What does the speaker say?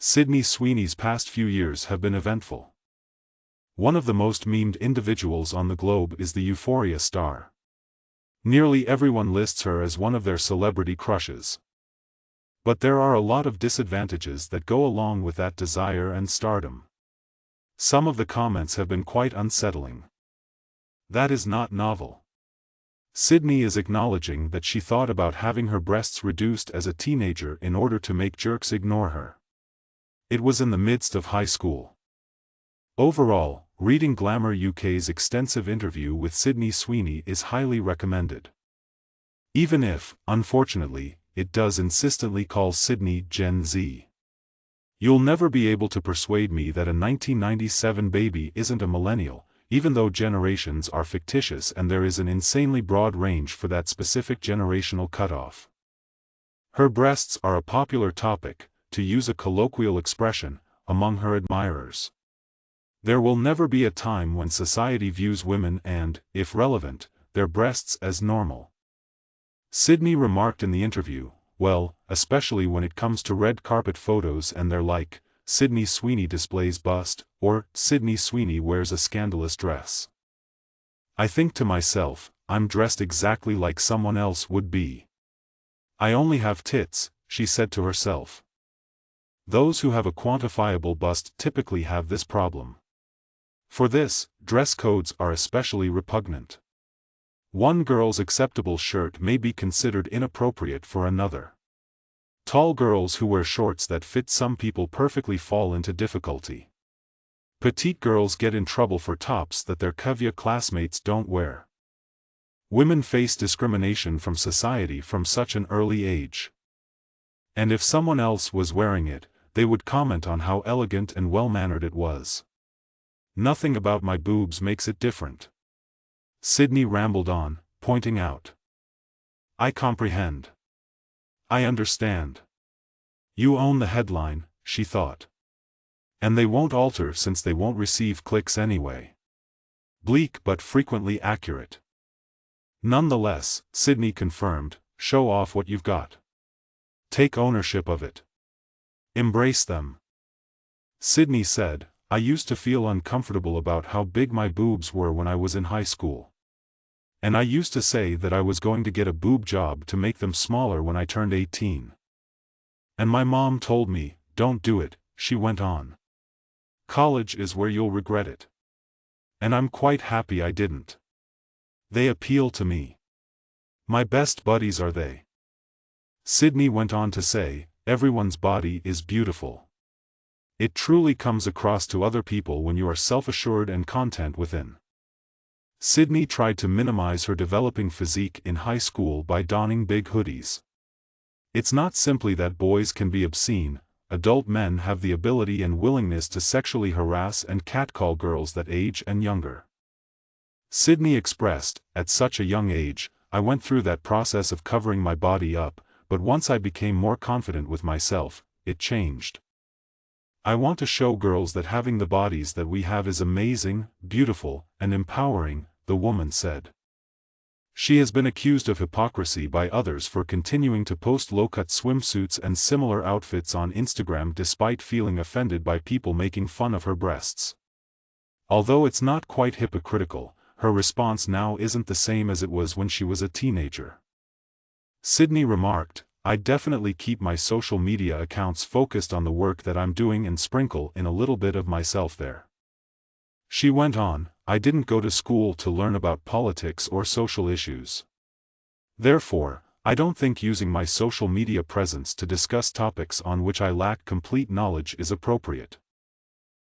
Sydney Sweeney's past few years have been eventful. One of the most memed individuals on the globe is the Euphoria star. Nearly everyone lists her as one of their celebrity crushes. But there are a lot of disadvantages that go along with that desire and stardom. Some of the comments have been quite unsettling. That is not novel. Sydney is acknowledging that she thought about having her breasts reduced as a teenager in order to make jerks ignore her. It was in the midst of high school. Overall, reading Glamour UK's extensive interview with Sydney Sweeney is highly recommended. Even if, unfortunately, it does insistently call Sydney Gen Z. You'll never be able to persuade me that a 1997 baby isn't a millennial, even though generations are fictitious and there is an insanely broad range for that specific generational cutoff. Her breasts are a popular topic, to use a colloquial expression, among her admirers. There will never be a time when society views women and, if relevant, their breasts as normal. Sydney remarked in the interview, well, especially when it comes to red carpet photos and their like, Sydney Sweeney displays bust, or Sydney Sweeney wears a scandalous dress. I think to myself, I'm dressed exactly like someone else would be. I only have tits, she said to herself. Those who have a quantifiable bust typically have this problem. For this, dress codes are especially repugnant. One girl's acceptable shirt may be considered inappropriate for another. Tall girls who wear shorts that fit some people perfectly fall into difficulty. Petite girls get in trouble for tops that their caviar classmates don't wear. Women face discrimination from society from such an early age. And if someone else was wearing it, they would comment on how elegant and well-mannered it was. Nothing about my boobs makes it different. Sydney rambled on, pointing out. I comprehend. I understand. You own the headline, she thought. And they won't alter since they won't receive clicks anyway. Bleak but frequently accurate. Nonetheless, Sydney confirmed, show off what you've got. Take ownership of it. Embrace them. Sydney said, I used to feel uncomfortable about how big my boobs were when I was in high school. And I used to say that I was going to get a boob job to make them smaller when I turned 18. And my mom told me, don't do it, she went on. College is where you'll regret it. And I'm quite happy I didn't. They appeal to me. My best buddies are they. Sydney went on to say, everyone's body is beautiful. It truly comes across to other people when you are self-assured and content within. Sydney tried to minimize her developing physique in high school by donning big hoodies. It's not simply that boys can be obscene, adult men have the ability and willingness to sexually harass and catcall girls that age and younger. Sydney expressed, at such a young age, I went through that process of covering my body up, but once I became more confident with myself, it changed. I want to show girls that having the bodies that we have is amazing, beautiful, and empowering, the woman said. She has been accused of hypocrisy by others for continuing to post low-cut swimsuits and similar outfits on Instagram despite feeling offended by people making fun of her breasts. Although it's not quite hypocritical, her response now isn't the same as it was when she was a teenager. Sydney remarked, I definitely keep my social media accounts focused on the work that I'm doing and sprinkle in a little bit of myself there. She went on, I didn't go to school to learn about politics or social issues. Therefore, I don't think using my social media presence to discuss topics on which I lack complete knowledge is appropriate.